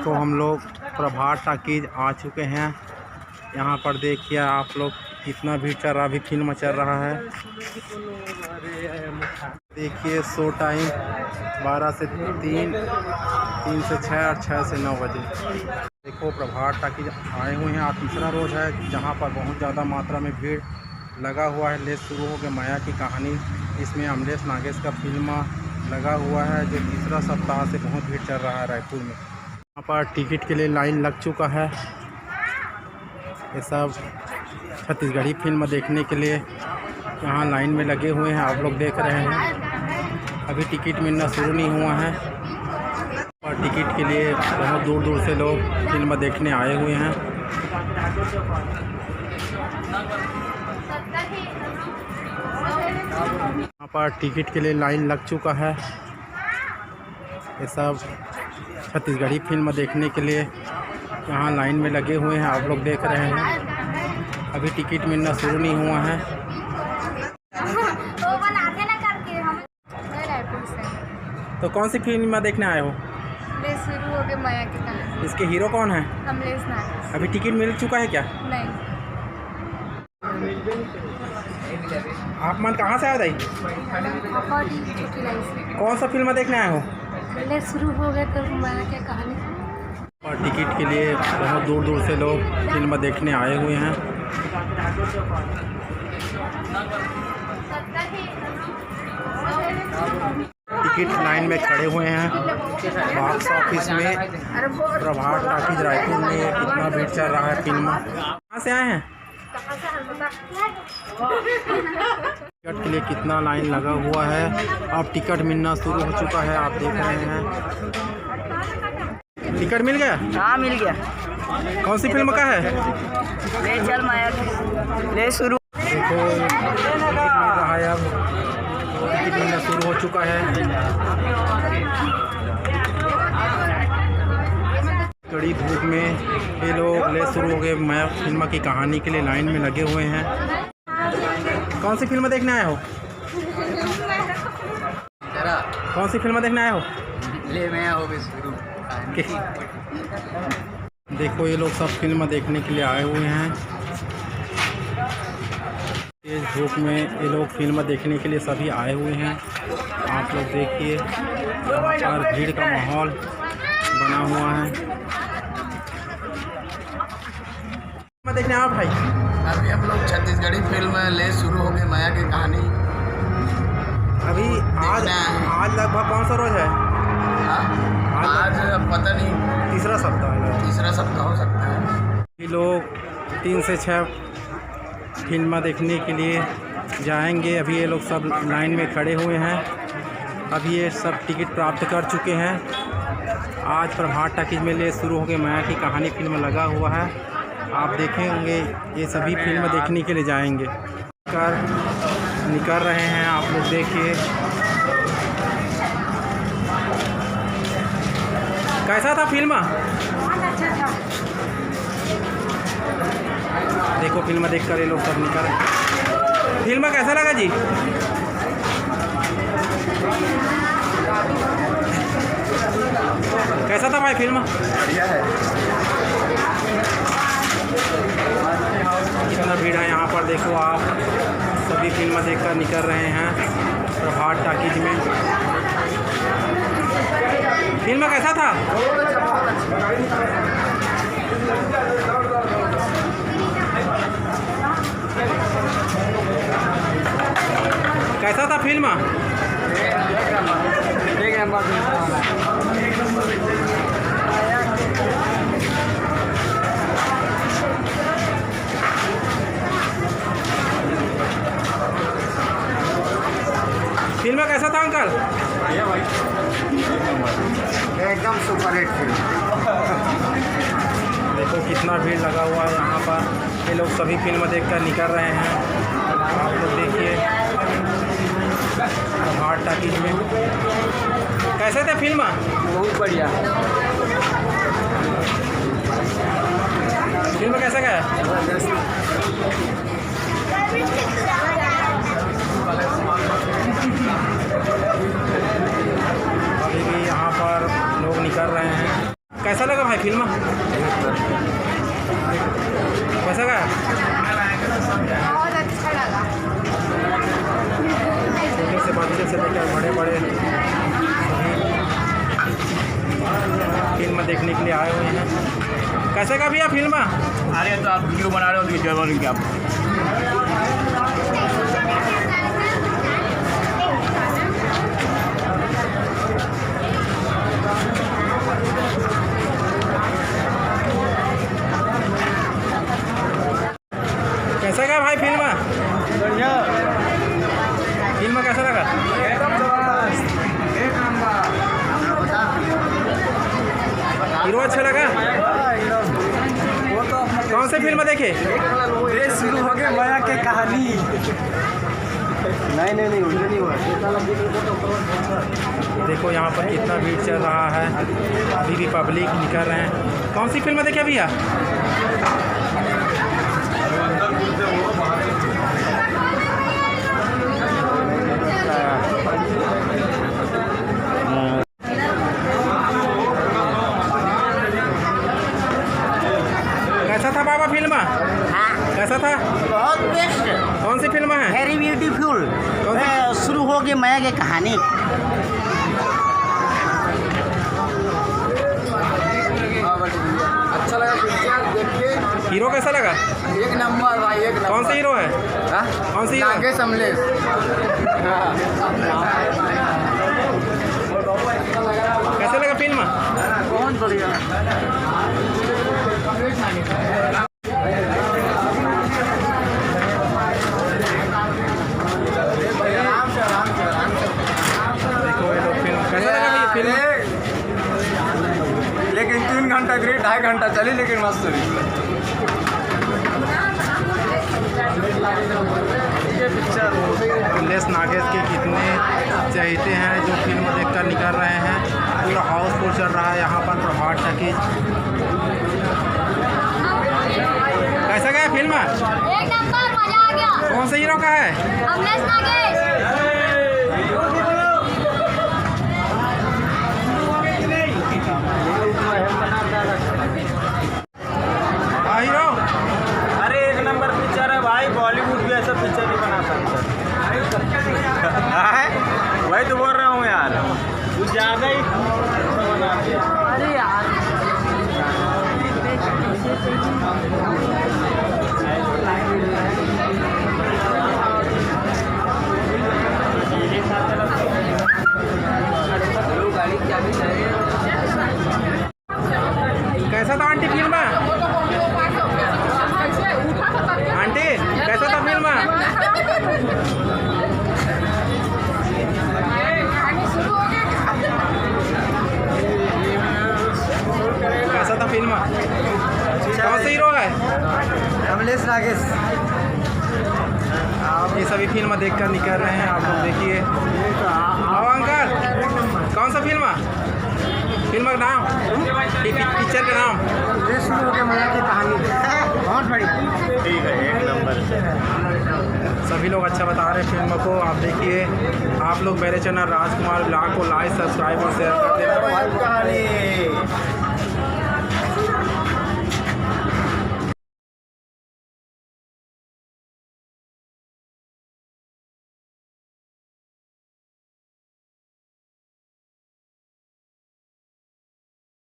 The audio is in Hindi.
देखो हम लोग प्रभात टाकीज आ चुके हैं। यहाँ पर देखिए आप लोग कितना भीड़ चल रहा, अभी फिल्म चल रहा है। देखिए शो टाइम 12 से 3, 3 से 6 और 6 से 9 बजे। देखो प्रभात टाकीज आए हुए हैं। आज तीसरा रोज़ है जहाँ पर बहुत ज़्यादा मात्रा में भीड़ लगा हुआ है। लेस शुरू हो गया माया की कहानी, इसमें अमलेश नागेश का फिल्म लगा हुआ है जो तीसरा सप्ताह से बहुत भीड़ चल रहा है रायपुर में। यहाँ पर टिकट के लिए लाइन लग चुका है। ये सब छत्तीसगढ़ी फिल्म देखने के लिए यहाँ लाइन में लगे हुए हैं, आप लोग देख रहे हैं। अभी टिकट मिलना शुरू नहीं हुआ है और टिकट के लिए बहुत दूर दूर से लोग फिल्म देखने आए हुए हैं। यहाँ पर टिकट के लिए लाइन लग चुका है। ये सब छत्तीसगढ़ी फिल्म देखने के लिए यहाँ लाइन में लगे हुए हैं, आप लोग देख रहे हैं। अभी टिकट मिलना शुरू नहीं हुआ है। तो कौन सी फिल्म देखने आए हो? शुरू हो गए माया की कहानी। इसके हीरो कौन है? अमलेश नागेश। अभी टिकट मिल चुका है क्या? नहीं। आप मन कहाँ से आए थे? कौन सा फिल्म देखने आए हो? शुरू हो गए तो माया की कहानी। और टिकट के लिए बहुत दूर दूर से लोग फिल्म देखने आए हुए हैं। टिकट लाइन में खड़े हुए हैं। बॉक्स ऑफिस में प्रभात टाकीज रायपुर में कितना भीड़ चल रहा है फिल्म। कहाँ से आए हैं? टिकट के लिए कितना लाइन लगा हुआ है। अब टिकट मिलना शुरू हो चुका है, आप देख रहे हैं। टिकट मिल गया? हाँ मिल गया। कौन सी फिल्म का है? ले चल माया ले शुरू। देखो टिकट मिल रहा है, अब टिकट मिलना शुरू हो चुका है। कड़ी धूप में ये लोग ले शुरू हो गए माया फिल्म की कहानी के लिए लाइन में लगे हुए हैं। कौन सी फिल्म देखने आए हो? कौन सी फिल्म देखने आए हो? ले मैं हो गए शुरू। देखो ये लोग सब फिल्म देखने के लिए आए हुए हैं। तेज धूप में ये लोग फिल्म देखने के लिए सभी आए हुए हैं। आप लोग देखिए यहाँ पर भीड़ का माहौल बना हुआ है। फिल्म देखने आओ भाई। अभी हम लोग छत्तीसगढ़ी फिल्म ले शुरू हो गई माया की कहानी। अभी आज लगभग कौन सा रोज है? आज पता नहीं, तीसरा सप्ताह है। तीसरा सप्ताह हो सकता है। ये लोग 3 से 6 फिल्म देखने के लिए जाएंगे। अभी ये लोग सब लाइन में खड़े हुए हैं। अभी ये सब टिकट प्राप्त कर चुके हैं। आज प्रभात टाकीज में ले शुरू हो गए माया की कहानी फिल्म लगा हुआ है, आप देखेंगे। ये सभी फिल्म देखने के लिए जाएंगे। निकल रहे हैं, आप लोग देखिए। कैसा था फिल्म? देखो फिल्म देखकर ये लोग सब निकल रहे। फिल्म कैसा लगा जी? कैसा था भाई फिल्म? बढ़िया है। कितना भीड़ है यहाँ पर, देखो आप। सभी फिल्म देखकर निकल रहे हैं प्रभात टाकीज में। फिल्म कैसा था? कैसा था फिल्म? फिल्म कैसा था अंकल? एकदम सुपर हिट फिल्म। देखो कितना भीड़ लगा हुआ है यहाँ पर। ये लोग सभी फिल्म देखकर निकल रहे हैं, आप लोग देखिए प्रभात टाकीज में। कैसे थे फिल्म? बहुत बढ़िया। फिल्म कैसा गया? अभी भी यहाँ पर लोग निकल रहे हैं। कैसा लगा भाई बहुत अच्छा लगा। छोटे से बच्चे से लेकर बड़े बड़े सभी फिल्म देखने के लिए आए हुए हैं। कैसे का भैया फिल्म? अरे तो आप वीडियो बना रहे हो वीडियो बन क्या कैसा का भाई फिल्म? बढ़िया फिल्म कैसा लगा? हीरो अच्छा लगा? कौन सी फिल्म देखे? ये शुरू हो गई माया की कहानी। नहीं उल्टे नहीं हुआ। देखो यहाँ पर कितना भीड़ चल रहा है, अभी भी पब्लिक निकल रहे हैं। कौन सी फिल्म देखे भैया? कैसा था बाबा फिल्म? कैसा था? बहुत बेस्ट। कौन सी फिल्म है? Very beautiful. कौन सी? शुरू हो गई माया की कहानी। अच्छा लगा पिक्चर देख के। हीरो कैसा लगा? एक नंबर भाई, एक नंबर। कौन सा हीरो है? कौन सी हीरो? नागेश अमलेश। कैसे लगा फिल्म? बहुत बढ़िया। देखो ये लोग फिल्म कैसा लगा भैया फिल्म? लेकिन 3 घंटा करीब 2.5 घंटा चली, लेकिन मस्त चली। कमलेश नागेश के कितने चहेते हैं जो फिल्म देखकर निकल रहे हैं। पूरा हाउसफुल चल रहा है यहाँ पर प्रभात टॉकीज। कैसा गया फिल्म? एक नंबर, मजा आ गया। कौन सा हीरो का है? कमलेश नागेश। हाँ हीरो। अरे एक नंबर पिक्चर है भाई, बॉलीवुड भी ऐसा पिक्चर नहीं बना सकता। वही तो बोल रहा हूँ यार, कुछ ज़्यादा ही बना दिया। अरे यार कैसा था आंटी फिल्म? आंटी कैसा था फिल्म? कैसा था फिल्म? कौन सा हीरो है? कमलेश नागेश। ये सभी फिल्म देखकर निकल रहे हैं, आप लोग देखिए। आओ अंकल, कौन सा फिल्म? फिल्म का नाम, पिक्चर का नाम? ये शुरू हो गई माया की कहानी। बहुत बड़ी। ठीक है, एक नंबर। सभी लोग अच्छा बता रहे हैं फिल्म को। आप देखिए, आप लोग मेरे चैनल राजकुमार ब्लॉग को लाइक, सब्सक्राइब और शेयर कर देना। कहानी